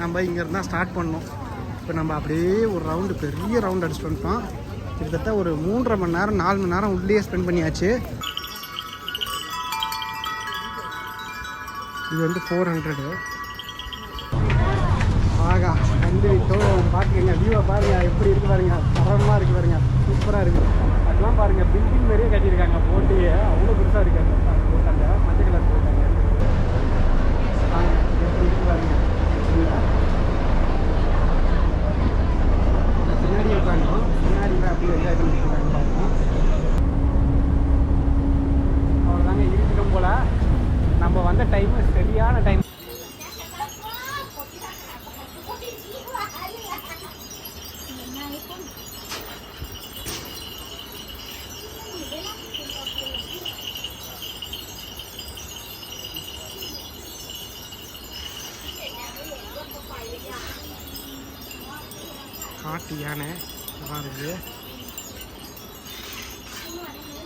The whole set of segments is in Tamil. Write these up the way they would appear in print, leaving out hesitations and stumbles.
நம்ம இங்கேருந்து தான் ஸ்டார்ட் பண்ணோம். இப்போ நம்ம அப்படியே ஒரு ரவுண்டு பெரிய ரவுண்ட் அடிச்சுட்டு வந்துட்டோம். கிட்டத்தட்ட ஒரு 3.5 மணி நேரம் 4 மணி நேரம் உள்ளே ஸ்பெண்ட் பண்ணியாச்சு. இது வந்து 400. ஆகா வந்துவிட்டோம். பார்த்துக்கங்க வியூவை பாருங்கள், எப்படி இருக்குது பாருங்க, தரமாக இருக்குது பாருங்க, சூப்பராக இருக்குது. அதெல்லாம் பாருங்கள் பில்டிங் மாதிரியே கட்டியிருக்காங்க. போட்டியே அவ்வளோ பெருசாக இருக்காங்க. போட்டாங்க மஞ்சள் கலர் போட்டாங்க. எப்படி இருக்குது பாருங்க. பின்னாடி உட்காந்தோம், பின்னாடியில் அப்படியே என்ஜாய் பண்ணிட்டுருக்காங்க பார்க்கணும். அவ்வளோதாங்க இருக்கணும் போல். நம்ம வந்த டைமு சரியான டைம். காட்டு யானை தான் இருக்குது.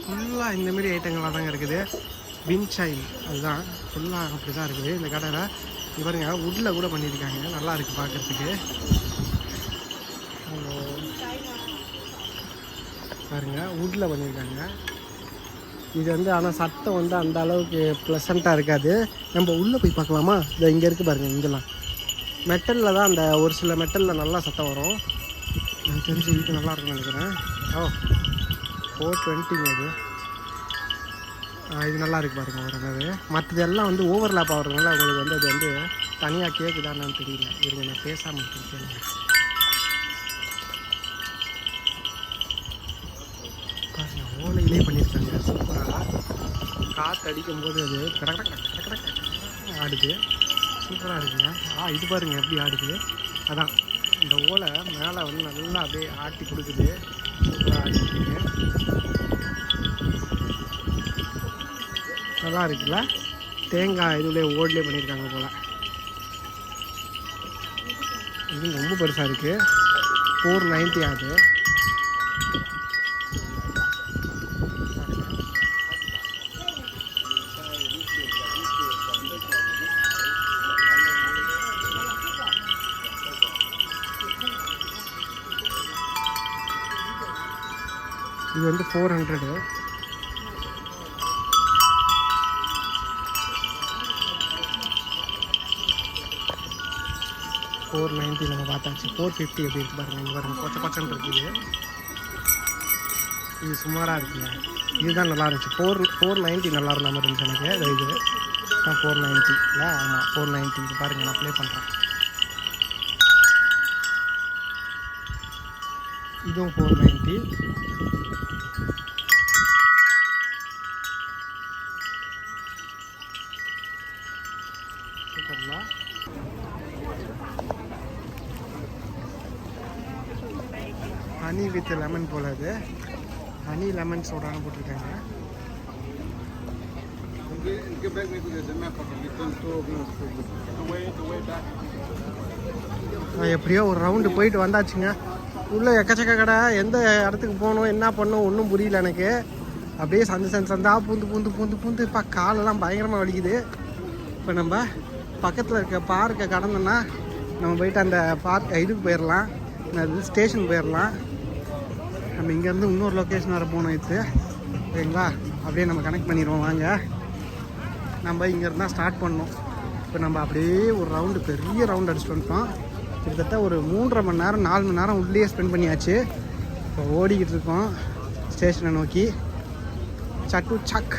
ஃபுல்லாக இந்தமாரி ஐட்டங்களாக தாங்க இருக்குது. வின்சைல் அதுதான் ஃபுல்லாக அப்படி தான் இருக்குது இந்த கடையில். இவருங்க வுட்டில் கூட பண்ணியிருக்காங்க, நல்லா இருக்குது பார்க்குறதுக்கு. பாருங்க வுட்டில் பண்ணியிருக்காங்க. இது வந்து ஆனால் சத்தம் வந்து அந்த அளவுக்கு ப்ளசண்ட்டாக இருக்காது. நம்ம உள்ளே போய் பார்க்கலாமா? இதை இங்கே இருக்குது பாருங்கள். இங்கெல்லாம் மெட்டலில் தான், அந்த ஒரு சில மெட்டலில் நல்லா சத்தம் வரும். எனக்கு தெரிஞ்சு இது நல்லா இருக்குன்னு நினைக்கிறேன். 420 இது. இது நல்லா இருக்குது பாருங்கள் ஓரளவு. மற்றதெல்லாம் வந்து ஓவர்லேப் ஆகிறதுனால உங்களுக்கு வந்து அது வந்து தனியாக கேட்குதான்னு தெரியல. இருங்க நான் பேசாமல் இருக்கேன். பாருங்கள் ஓலையிலே பண்ணியிருக்காங்க சூப்பராக. காற்று அடிக்கும்போது அது கடை ஆடுது, சூப்பராக இருக்குங்க. இது பாருங்கள் எப்படி ஆடுது. அதான் இந்த ஓலை மேலே வந்து நல்லா அப்படியே ஆட்டி கொடுக்குது, சூப்பராக ஆடிட்டுருக்கு. நல்லா இருக்குல்ல? தேங்காய் இதுலேயே ஓட்லேயே பண்ணியிருக்காங்க போல். இது ரொம்ப பெருசாக இருக்குது. 490 ஆகுது. இது வந்து 400. $490 நம்ம பார்த்தாச்சு. 450 எப்படி இருக்குது பாருங்கள். இங்கே பாருங்கள் கொச்சை கொச்சன்னு இருக்குது. இது சுமாராக இருக்குங்க. இதுதான் நல்லா இருந்துச்சு. 490 நல்லா இருந்த மாதிரி இருந்துச்சு எனக்கு. இது தான் 490 இல்லை? ஆமாம் 490. இது பாருங்கள் நான் ப்ளே பண்ணுறேன். இதுவும் 490. சூப்பர்ங்களா? ஹனி வித் லெமன் போல். அது ஹனி லெமன் சோடான்னு போட்டிருக்காங்க. எப்படியோ ஒரு ரவுண்டு போயிட்டு வந்தாச்சுங்க. உள்ளே எக்கச்சக்க கடை. எந்த இடத்துக்கு போகணும் என்ன பண்ணணும் ஒன்றும் புரியல எனக்கு. அப்படியே சந்தாக பூந்து இப்போ காலெல்லாம் பயங்கரமாக வலிக்குது. இப்போ நம்ம பக்கத்தில் இருக்க பார்க்கை கடந்தோன்னா நம்ம போயிட்டு அந்த இதுக்கு போயிடலாம், அது ஸ்டேஷன் போயிடலாம். நம்ம இங்கேருந்து இன்னொரு லொக்கேஷன் வர போகணும் இது, சரிங்களா? அப்படியே நம்ம கனெக்ட் பண்ணிடுவோம் வாங்க. நம்ம இங்கேருந்து தான் ஸ்டார்ட் பண்ணோம். இப்போ நம்ம அப்படியே ஒரு ரவுண்டு பெரிய ரவுண்ட் அடிச்சுட்டு வந்துட்டோம். கிட்டத்தட்ட ஒரு 3.5 மணி நேரம் 4 மணி நேரம் உள்ளே ஸ்பெண்ட் பண்ணியாச்சு. இப்போ ஓடிக்கிட்டு இருக்கோம் ஸ்டேஷனை நோக்கி. Chatuchak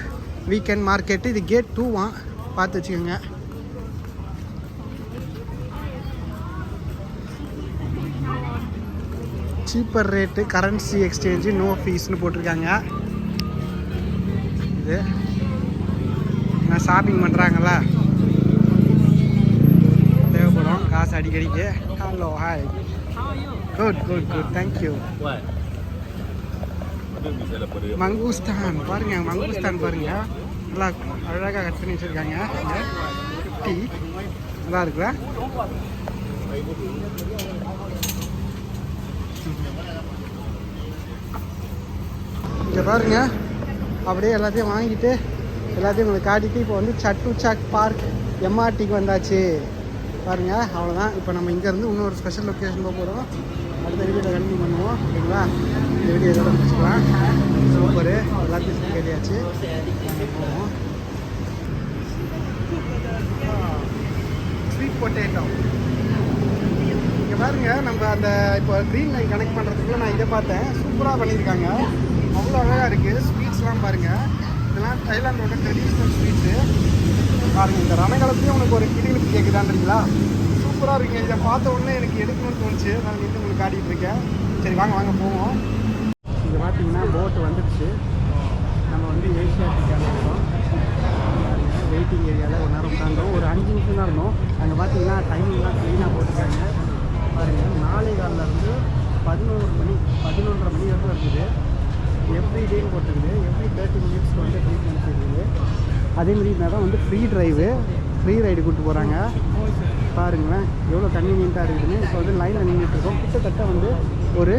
weekend market. இது கேட் 2 பார்த்து வச்சுக்கோங்க. Cheaper rate, currency exchange, no ஃபீஸ்னு போட்டிருக்காங்க. இது நான் ஷாப்பிங் பண்ணுறாங்களா, தேவைப்படும் காசு அடிக்கடிக்கு. Hello hi, good good good, thank you. Mangosteen பாருங்க, மங்கூஸ்தான் பாருங்க, நல்லா அழகாக கட் பண்ணி வச்சுருக்காங்க. 50 நல்லா இருக்குல்ல? இங்கே பாருங்க, அப்படியே எல்லாத்தையும் வாங்கிட்டு எல்லாத்தையும் உங்களுக்கு காட்டிட்டு இப்போ வந்து சட்டு சாக் பார்க் எம்ஆர்டிக்கு வந்தாச்சு. பாருங்கள் அவ்வளோதான். இப்போ நம்ம இங்கேருந்து இன்னொரு ஸ்பெஷல் லொக்கேஷன் போக போகிறோம். அடுத்த வீடியோவில் கண்டினியூ பண்ணுவோம். ஓகேங்களா? இந்த வீடியோ இதோட முடிச்சுக்கலாம். சூப்பரு, எல்லாத்தையும் சுற்றி கேட்டியாச்சு. போவோம். ஸ்வீட் பொட்டேட்டோ இங்கே பாருங்கள். நம்ம அந்த இப்போ க்ரீன் லைன் கனெக்ட் பண்ணுறதுக்குள்ள நான் இதை பார்த்தேன். சூப்பராக பண்ணியிருக்காங்க. அவ்வளோ அழகாக இருக்குது. ஸ்வீட்ஸ்லாம் பாருங்கள். இதெல்லாம் தைலாண்டோட ட்ரெடிஷ்னல் ஸ்வீட்ஸு பாருங்கள். இந்த ரணகலத்தையும் உனக்கு ஒரு கிளிகளுக்கு கேட்குதான்றீங்களா? சூப்பராக இருக்குங்க. இதை பார்த்த உடனே எனக்கு எடுக்கணும்னு தோணுச்சு. நான் வந்து உங்களுக்கு காட்டிகிட்டு இருக்கேன். சரி வாங்க வாங்க போவோம். இங்கே பார்த்தீங்கன்னா போட்டு வந்துடுச்சு. நம்ம வந்து ஏஷியாட்டிக்கான இருக்கோம். வெயிட்டிங் ஏரியாவில் ஒரு நேரம் உட்காந்தோம். ஒரு 5 நிமிஷம் தான் இருந்தோம். அங்கே பார்த்தீங்கன்னா டைமிங்லாம் க்ளீனாக போட்டுருக்காங்க. பாருங்கள் 4:15 11 மணி 11:30 மணி வரைக்கும் இருக்குது. எவ்ரி டேன்னு போட்டுருக்குது. எவ்ரி 30 மினிட்ஸ்க்கு வந்து ட்ரீட்மெண்ட்ஸ் இருக்குது. அதேமாதிரி தான் வந்து ஃப்ரீ ட்ரைவு, ஃப்ரீ ரைடு கூப்பிட்டு போகிறாங்க. பாருங்களேன் எவ்வளோ கன்வீனியண்ட்டாக இருக்குதுன்னு. இப்போ வந்து லைனில் நின்றுட்டுருக்கோம். கிட்டத்தட்ட வந்து ஒரு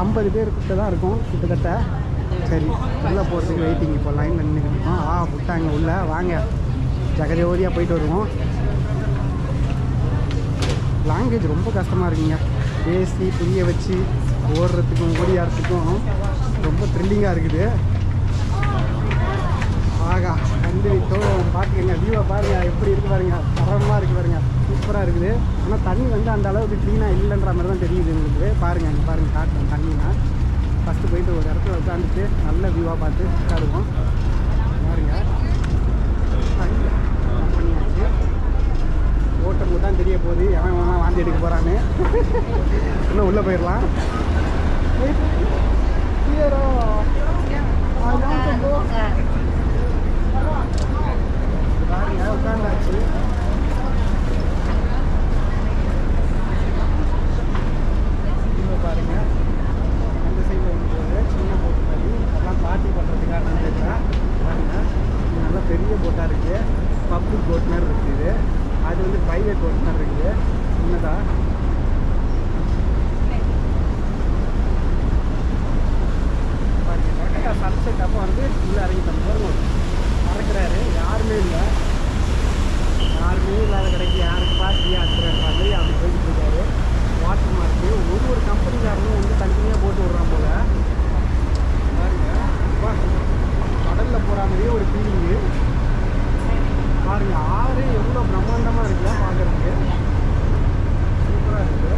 50 பேர் கிட்ட தான் இருக்கும் கிட்டத்தட்ட. சரி உள்ளே போகிறதுக்கு வெயிட்டிங். இப்போ லைனில் நின்றுக்கிட்டோம். விட்டாங்க உள்ளே. வாங்க ஜெகஜோதியாக போயிட்டு வருவோம். லாங்குவேஜ் ரொம்ப கஷ்டமாக இருக்குங்க. பேசி புரிய வச்சு ஓடுறதுக்கும் ஓடியாடுறதுக்கும் ரொம்ப த்ரில்லிங்காக இருக்குது. ஆகா கண்டு விட்டோம். பார்த்துக்கங்க வியூவை பாருங்கள் எப்படி இருக்குது பாருங்கள். தரமாக இருக்குது பாருங்கள். சூப்பராக இருக்குது. ஆனால் தண்ணி வந்து அந்த அளவுக்கு க்ளீனாக இல்லைன்ற மாதிரி தான் தெரியுது உங்களுக்கு. பாருங்கள் அங்கே பாருங்கள் காட்டுறேன் தண்ணினா. ஃபஸ்ட்டு போயிட்டு ஒரு இடத்துல உட்காந்துட்டு நல்ல வியூவாக பார்த்து உட்காருவோம். பாருங்கள் பண்ணியாச்சு. ஓட்டமும் தான் தெரிய போகுது. எவன் வேணால் வாந்தி எடுக்க போகிறான்னு. இன்னும் உள்ளே போயிடலாம். பாருங்க உட்காந்தாச்சு. பாருங்க அந்த சைடில் வந்து சின்ன போட்டு மாதிரி அதெல்லாம் பார்ட்டி பண்ணுறதுக்காக தெரியல. பாருங்க இது நல்லா பெரிய போட்டாக இருக்குது. பப்ளிக் போட் மாதிரி இருக்குது. அது வந்து ப்ரைவேட் போட் மாதிரி இருக்குது. சின்னதாக பாருங்க. கரெக்டாக சன்செட் அப்போ வந்து உள்ளே இறங்கிட்டோம். போகிறோம் மறக்கிறாரு. யாருமே இல்லை. யாருமே இல்லாத கடைக்கு யாருக்கு பார்த்து ஆச்சுற மாதிரி அப்படி போயிட்டு இருக்காரு. வாட்டர் மார்க்கு ஒரு கம்பெனிக்காரனும் வந்து தனித்தனியாக போட்டு விட்றான் போல. பாருங்க கடலில் போகிற மாதிரியே ஒரு ஃபீலிங்கு. பாருங்க ஆறு எவ்வளோ பிரம்மாண்டமாக இருக்குல்ல பார்க்குறதுக்கு. சூப்பராக இருக்குது.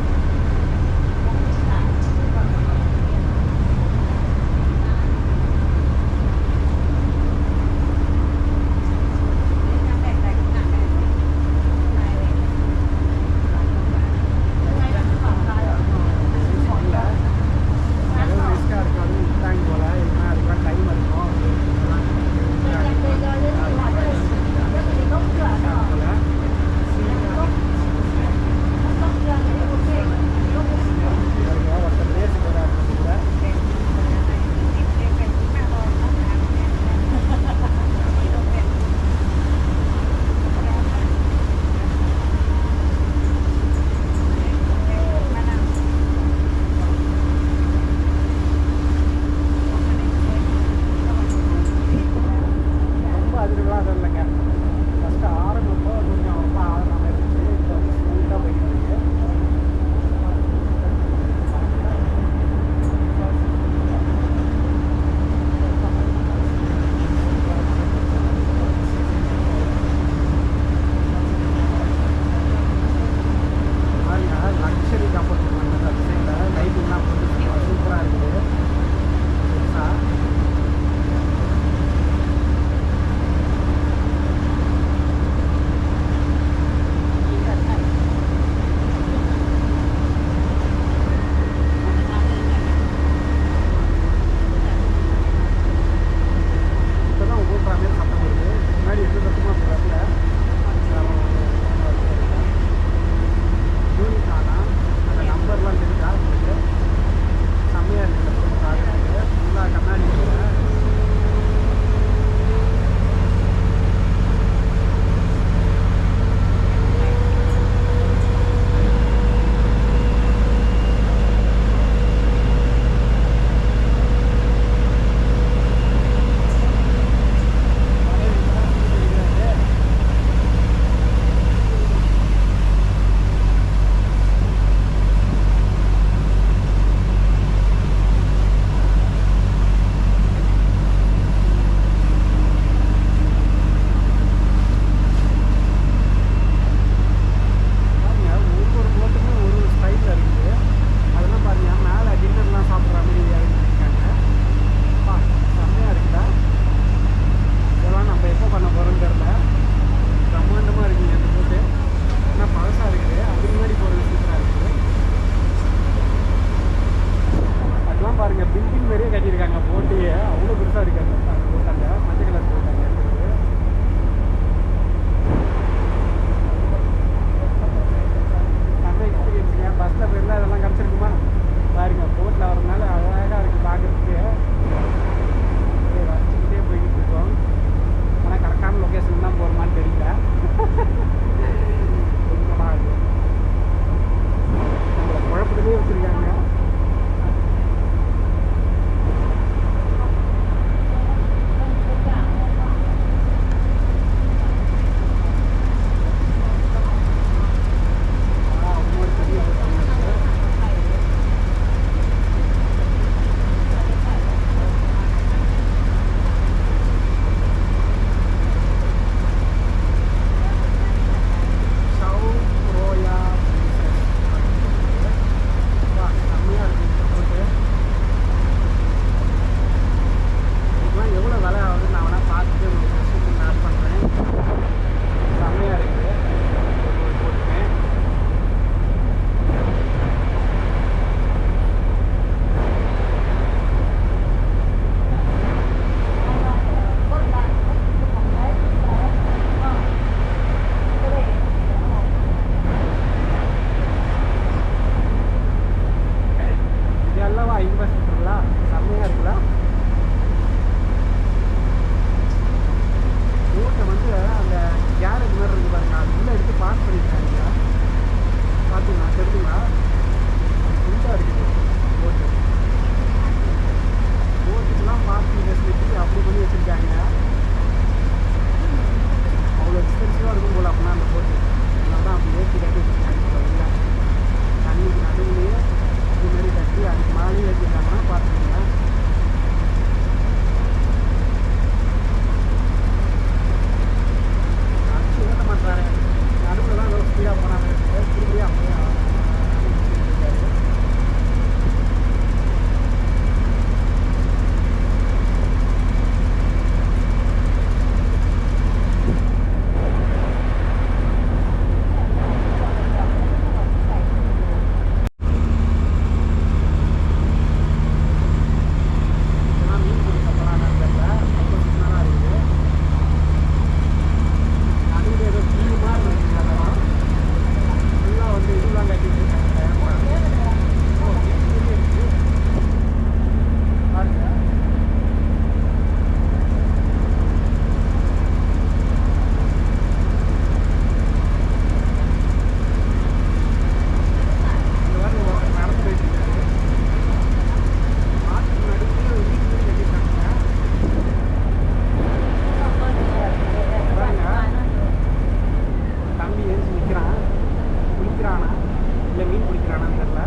இல்லை மீன் பிடிக்கிறானான்னு தெரியல.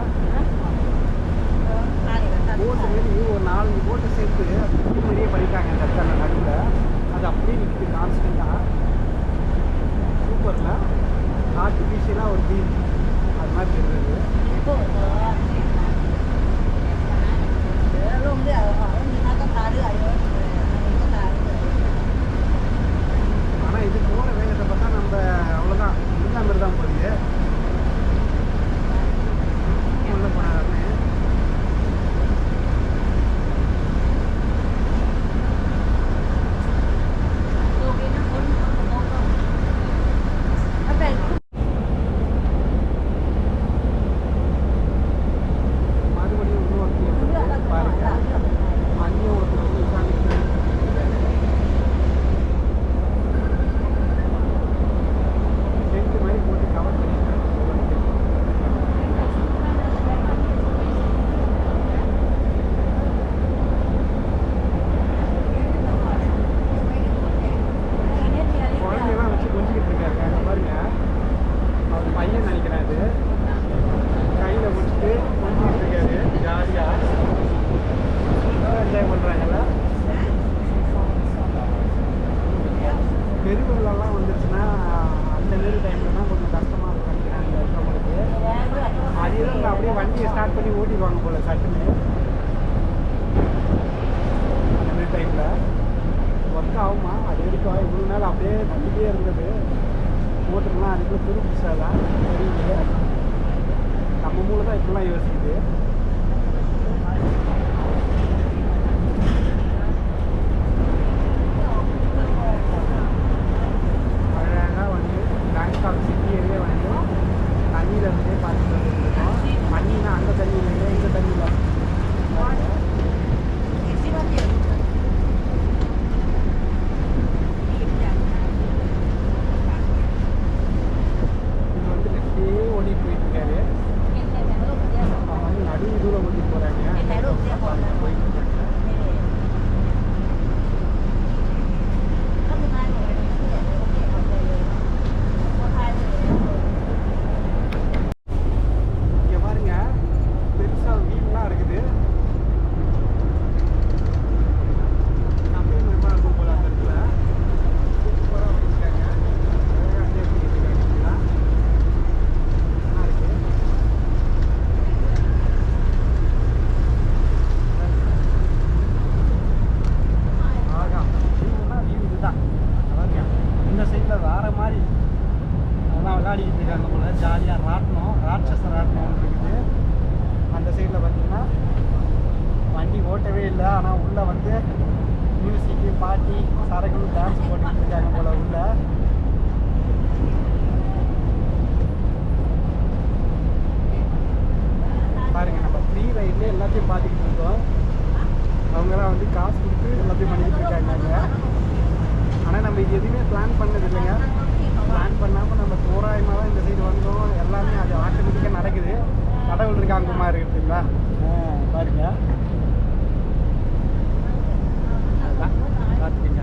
போட்டு மாரி ஒரு 4 போட்டை சேர்த்து மீன் மாதிரியே பண்ணிட்டாங்க இந்த இடத்துல நடுவில். அது அப்படியே நிற்குது கான்ஸ்டண்ட்டாக. சூப்பரில் ஆர்டிஃபிஷியலாக ஒரு மீன் அது மாதிரி இருந்தது. ஆனால் இது போகிற வேகத்தை பார்த்தா நம்ம அவ்வளோதான் இந்த மாதிரி தான் போகுது. உள்ள போனாருன்னு பெருவெல்லாம் வந்துருச்சுன்னா அந்த மாரி டைமில் தான் கொஞ்சம் கஷ்டமாக இருக்கும் நினைக்கிறாங்க இருக்கவங்களுக்கு. அது எதுவும் அப்படியே வண்டியை ஸ்டார்ட் பண்ணி ஓட்டிடுவாங்க போல் சட்டுன்னு. அந்த மாரி டைமில் ஒர்க் ஆகுமா அது வரைக்கும் இவ்வளோ நாள் அப்படியே பண்ணிகிட்டே இருந்தது. ஓட்டுலாம் அதுக்குள்ள புது புதுசாக தான் தெரியல. நம்ம மூளை தான் இப்படிலாம் யோசிக்குது. பேங்காக் சிட்டியே வந்து தண்ணியில் இருந்தே பார்த்துட்டு வந்துருக்கோம். மண்ணினா அந்த தண்ணியிலேருந்து இந்த தண்ணியில் இது வந்து அப்படியே ஓட்டிட்டு போயிட்டு இருக்காரு. அவங்க வந்து நடுவு தூரம் ஓட்டிட்டு போகிறாங்க. போயிட்டு இருக்காங்க. விளையாடிக்கிட்டு இருக்காங்க போல ஜாலியாக. ராட்டினம் ராட்சச ராட்டினம் ஒன்று இருக்குது. அந்த சைடில் பார்த்தீங்கன்னா வண்டி ஓட்டவே இல்லை. ஆனால் உள்ளே வந்து மியூசிக்கு பாட்டி சரக்கு டான்ஸ் போட்டுக்கிட்டு இருக்காங்க போல உள்ள. பாருங்க நம்ம ஃப்ரீ ரைட்லேயே எல்லாத்தையும் பார்த்துக்கிட்டு இருக்கோம். அவங்களாம் வந்து காசு கொடுத்து எல்லாத்தையும் பண்ணிக்கிட்டு இருக்காங்க. ஆனால் நம்ம இது எதுவுமே பிளான் பண்ணது இல்லைங்க. பிளான் பண்ணாமல் நம்ம தோராயமாக தான் இந்த சைடு வந்தோம். எல்லாமே அது ஆட்டோமேட்டிக்காக நடக்குது. கடவுள் இருக்காங்க மாதிரி இருக்குங்களா பாருங்க. அதுதான் பார்த்துக்கிங்க.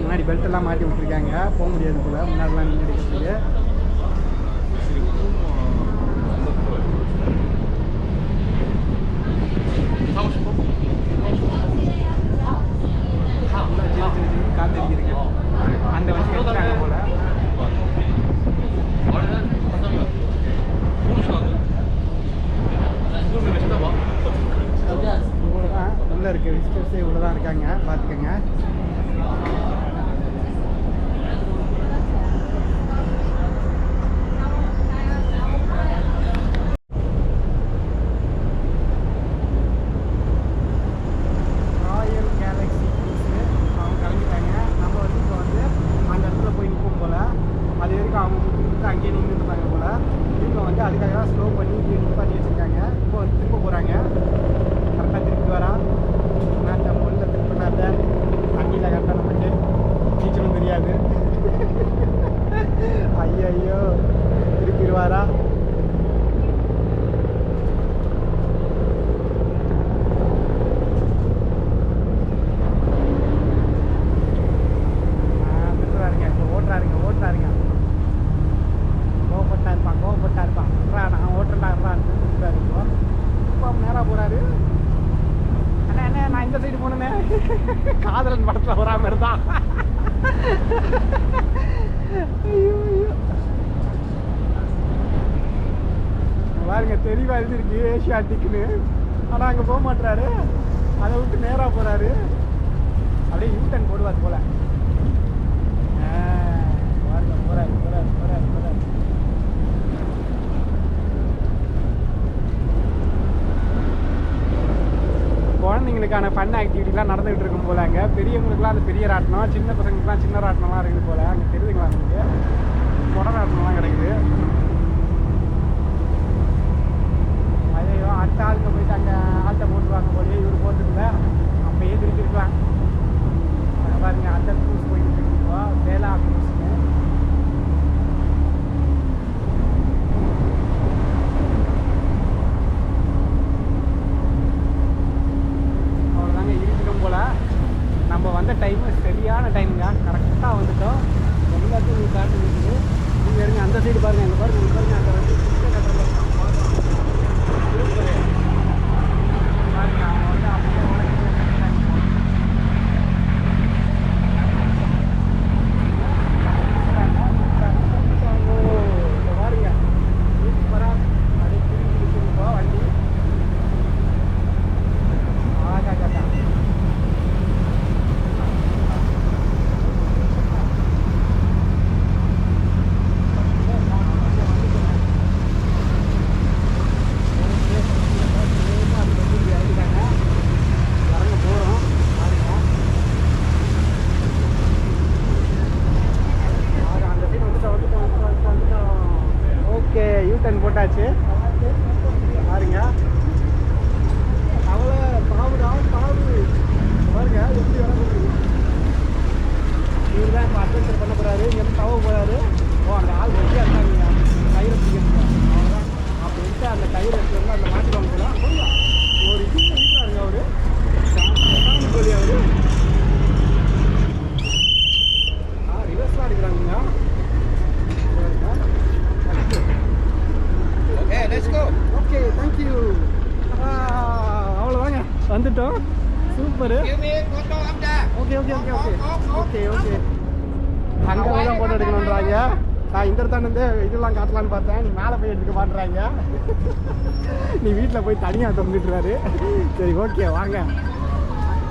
முன்னாடி பெல்ட் எல்லாம் மாட்டி விட்டுருக்காங்க, போக முடியாது போல முன்னாடிலாம் நின்று எடுக்கிறதுக்கு. காத்திருக்கிறீங்க அந்த வண்டி எடுத்துட்டாங்க போல. இவ்வளோதான் உள்ளே இருக்குது, விசிட்டர்ஸே இவ்வளோ தான் இருக்காங்க, பார்த்துக்கோங்க. அங்கேயே நின்றுட்டாங்க போல. இவங்க வந்து அதுக்காக தான் ஸ்லோ பண்ணி பண்ணி வச்சுருக்காங்க. இப்போ வந்து திரும்ப போகிறாங்க. கரெக்டாக திருப்பி வரான். நாட்டை முன்னில் திருப்பினாட்ட தண்ணியில் கரெக்டாக நமக்கு நீச்சலும் தெரியாது. ஐயோ திருப்பிடுவாரா? திருப்புறாருங்க, இப்போ ஓட்டுறாருங்க. கோவப்பட்டா இருப்பான். நான் ஓட்டுறான் இப்போ நேராக போகிறாரு. அண்ணா நான் இந்த சைடு போனேண்ணே. காதலன் படத்தில் வராமல் இருந்தான். பாருங்க தெளிவாக இருந்துருக்கு ஏஷியாட்டிக்னு. ஆனால் அங்கே போக மாட்டுறாரு. அதை விட்டு நேராக போகிறாரு. அப்படியே யூட்டன் போடுவார் போல. பாருங்க போகிறாரு. குழந்தைங்களுக்கான ஃபன் ஆக்டிவிட்டிலாம் நடந்துகிட்டு இருக்கும் போல. அங்கே பெரியவங்களுக்குலாம் அந்த பெரிய ராட்டினம், சின்ன பசங்களுக்குலாம் சின்ன ராட்டினம்லாம் இருக்குது போல. அங்கே தெரியுதுங்களா உங்களுக்கு? கொடை ராட்டினம்லாம் கிடைக்குது. ஐயோ அடுத்த ஆளுங்க போயிட்டு அங்கே ஆள்கிட்ட போட்டுருவாங்க போலயே. இவர் போட்டுருக்குல அப்பயே திருப்பிருக்கலாம். அங்கே பாருங்க அந்த க்ரூஸ் போயிட்டு இருக்கோ, வேளா க்ரூஸ்னு. நம்ம வந்த டைமு சரியான டைமுங்க, கரெக்டாக வந்துட்டோம். எல்லாத்தையும் நீங்கள் காட்டு இருக்குது. நீங்கள் இருங்க அந்த சைடு பாருங்கள். அங்கே பாருங்கள் அந்த வந்து பாருங்க அவங்க வந்து அப்படியே பாருங்க சூப்பராக அப்படியே திருப்பி வண்டி. போட்டாச்சு பாருங்க. அவ்வளோ பாவு பாருங்க எப்படி வர முடியும். இவர் தான் இப்போ அட்வென்ச்சர் பண்ண போகிறாரு. இங்கே தவ போகிறாரு. அந்த ஆள் வச்சு அந்த கயிறை பிடிக்கிறது அவ்வளோதான். அப்போ எடுத்து அந்த கயிறு எடுத்து அந்த மாட்டிடுவாங்க போல. ஒரு இது வீட்டாருங்க அவரு சொல்லி அவரு ரிவர்ஸ்லாம் எடுக்கிறாங்க. Okay thank you. அவ்வளோதாங்க வந்துட்டோம். சூப்பரு. ஓகே அங்கே தான் போட்டோ எடுக்கணுன்றாங்க. நான் இந்த இடத்தாண்டு இதெல்லாம் காட்டலான்னு பார்த்தேன். நீ மேலே போய் எடுத்துக்க மாட்டுறாங்க. நீ வீட்டில் போய் தனியாக திறந்துட்டுறாரு. சரி ஓகே வாங்க.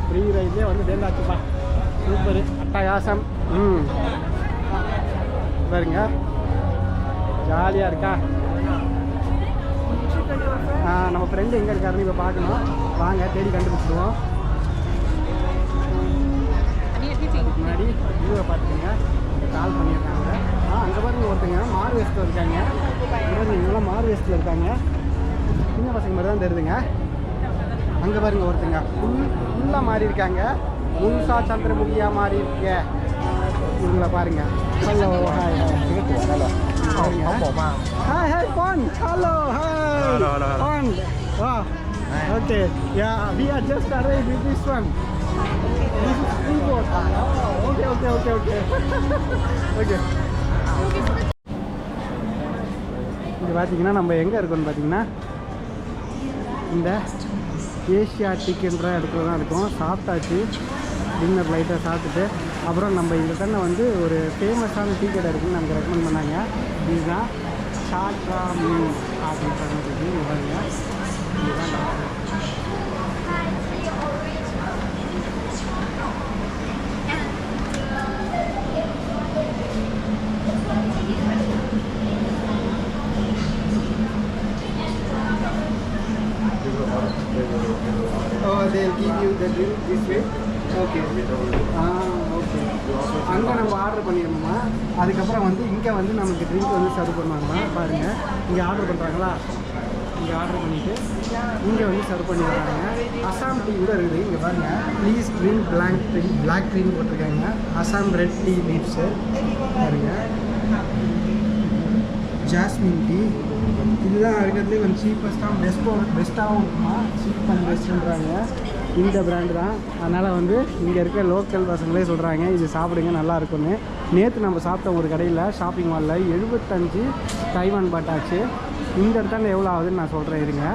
ஃப்ரீ ரைட்லேயே வந்து சேர்ந்தாச்சுப்பா. சூப்பரு அட்டகாசம். பாருங்க ஜாலியாக இருக்கா. நம்ம ஃப்ரெண்டு எங்கே இருக்காருன்னு இப்போ பார்க்கணும். வாங்க தேடி கண்டுபிடிச்சிடுவோம். முன்னாடி வியூவை பார்த்துக்கோங்க. கால் பண்ணியிருக்காங்க. அங்கே பாருங்க ஒருத்தங்க மாறு வேஸ்ட்டில் இருக்காங்க. இவங்கெல்லாம் மாறு வேஸ்ட்டில் இருக்காங்க. சின்ன பசங்க மாதிரி தான் தெரியுதுங்க. அங்கே பாருங்க ஒருத்தங்க ஃபுல்லாக மாறி இருக்காங்க. முழுசா சந்திரமுகியாக மாறி இருக்க இவங்களை பாருங்க. Hello hi hi Pond. Hello, hi. Pond. Wow. Okay. Yeah, we are just arrived with this one. Okay okay okay okay okay. இது பார்த்தீங்கன்னா நம்ம எங்கே இருக்கோம்னு பார்த்தீங்கன்னா இந்த ஏஷியாட்டிக்ன்ற இடத்துல தான் இருக்கும். சாப்பிட்டாச்சு, டின்னர் லைட்டாக சாப்பிட்டுட்டு அப்புறம் நம்ம இந்த தண்ணை வந்து ஒரு ஃபேமஸான டீ கடை இருக்குன்னு நமக்கு ரெக்கமெண்ட் பண்ணாங்க. இதுதான் சாட்ரா மீன் அப்படின்ற மாதிரி இருக்குது. பாருங்க, இதுதான் doctor. Oh, they'll give you the drink this way. Okay. Okay. அங்கே நம்ம ஆர்டர் பண்ணிடணுமா, அதுக்கப்புறம் வந்து இங்கே வந்து நமக்கு ட்ரிங்க் வந்து சர்வ் பண்ணுவாங்கம்மா. பாருங்கள், இங்கே ஆர்டர் பண்ணுறாங்களா, இங்கே ஆர்டர் பண்ணிவிட்டு இங்கே வந்து சர்வ் பண்ணிடுறாங்க. அசாம் டீ கூட இருக்குது. இங்கே பாருங்கள், ப்ளீஸ் க்ரீன் பிளாக் க்ரீன் போட்டிருக்காங்க. அசாம் ரெட் டீ லீவ்ஸு பாருங்கள். ஜாஸ்மின் டீ, இதுதான் இருக்கிறதுலே கொஞ்சம் சீப்பஸ்ட்டாகவும் பெஸ்ட்டாகவும் இருக்குமா. சீப் அண்ட் பெஸ்ட்டுன்றாங்க. இந்த பிராண்டு தான். அதனால் வந்து இங்கே இருக்க லோக்கல் பசங்களே சொல்கிறாங்க இது சாப்பிடுங்க நல்லா இருக்குன்னு. நேற்று நம்ம சாப்பிட்ட ஒரு கடையில் ஷாப்பிங் மாலில் 75 தைவான் பாட் ஆச்சு. இந்த இடத்துல எவ்வளோ ஆகுதுன்னு நான் சொல்கிறேன், இருங்க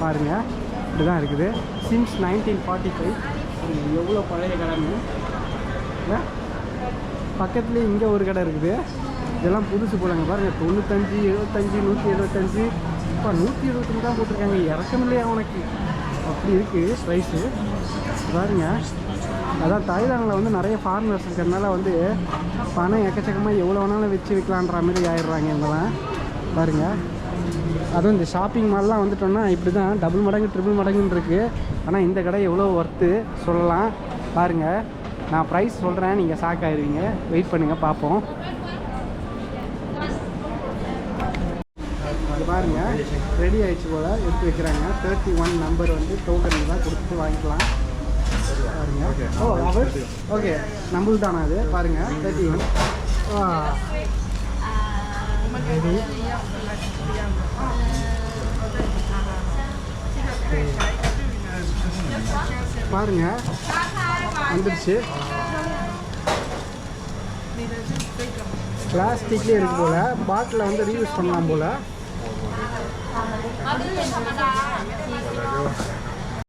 பாருங்கள். இப்படி தான் இருக்குது. சின்ஸ் 1945. எவ்வளோ பழைய கடைன்னு. பக்கத்துலேயே இங்கே ஒரு கடை இருக்குது. இதெல்லாம் புதுசு போலங்க பாருங்கள். 95, 75, 175. இப்போ 175 தான் போட்டிருக்காங்க. இறக்கமில்லையா உனக்கு, அப்படி இருக்குது ப்ரைஸு பாருங்க. அதான் தாய்லாந்தில் வந்து நிறைய ஃபாரினர்ஸ் இருக்கிறதுனால வந்து பணம் எக்கச்சக்கமாக எவ்வளோ வேணாலும் வச்சு விற்கலான்ற மாதிரி ஆயிடுறாங்க இவங்கெல்லாம் பாருங்கள். அதுவும் இந்த ஷாப்பிங் மால்லாம் வந்துட்டோன்னா இப்படி தான் டபுள் மடங்கு ட்ரிபிள் மடங்குன்னு இருக்குது. ஆனால் இந்த கடை எவ்வளோ ஒர்த்து சொல்லலாம் பாருங்கள். நான் ப்ரைஸ் சொல்கிறேன், நீங்கள் ஷாக் ஆயிடுவீங்க. வெயிட் பண்ணுங்கள் பார்ப்போம். அது பாருங்கள், ரெடி ஆகிடுச்சு போல் எடுத்து வைக்கிறாங்க. 31 நம்பர் வந்து டோக்கன் தான் கொடுத்துட்டு வாங்கிக்கலாம் பாருங்க. ஓ அவர் ஓகே, நம்மளுக்கு தானே அது பாருங்கள். 31 பாருங்க வந்துடுச்சு. பிளாஸ்டிக்லேயே இருக்கு போல். பாட்டில் வந்து ரீயூஸ் பண்ணலாம் போல்.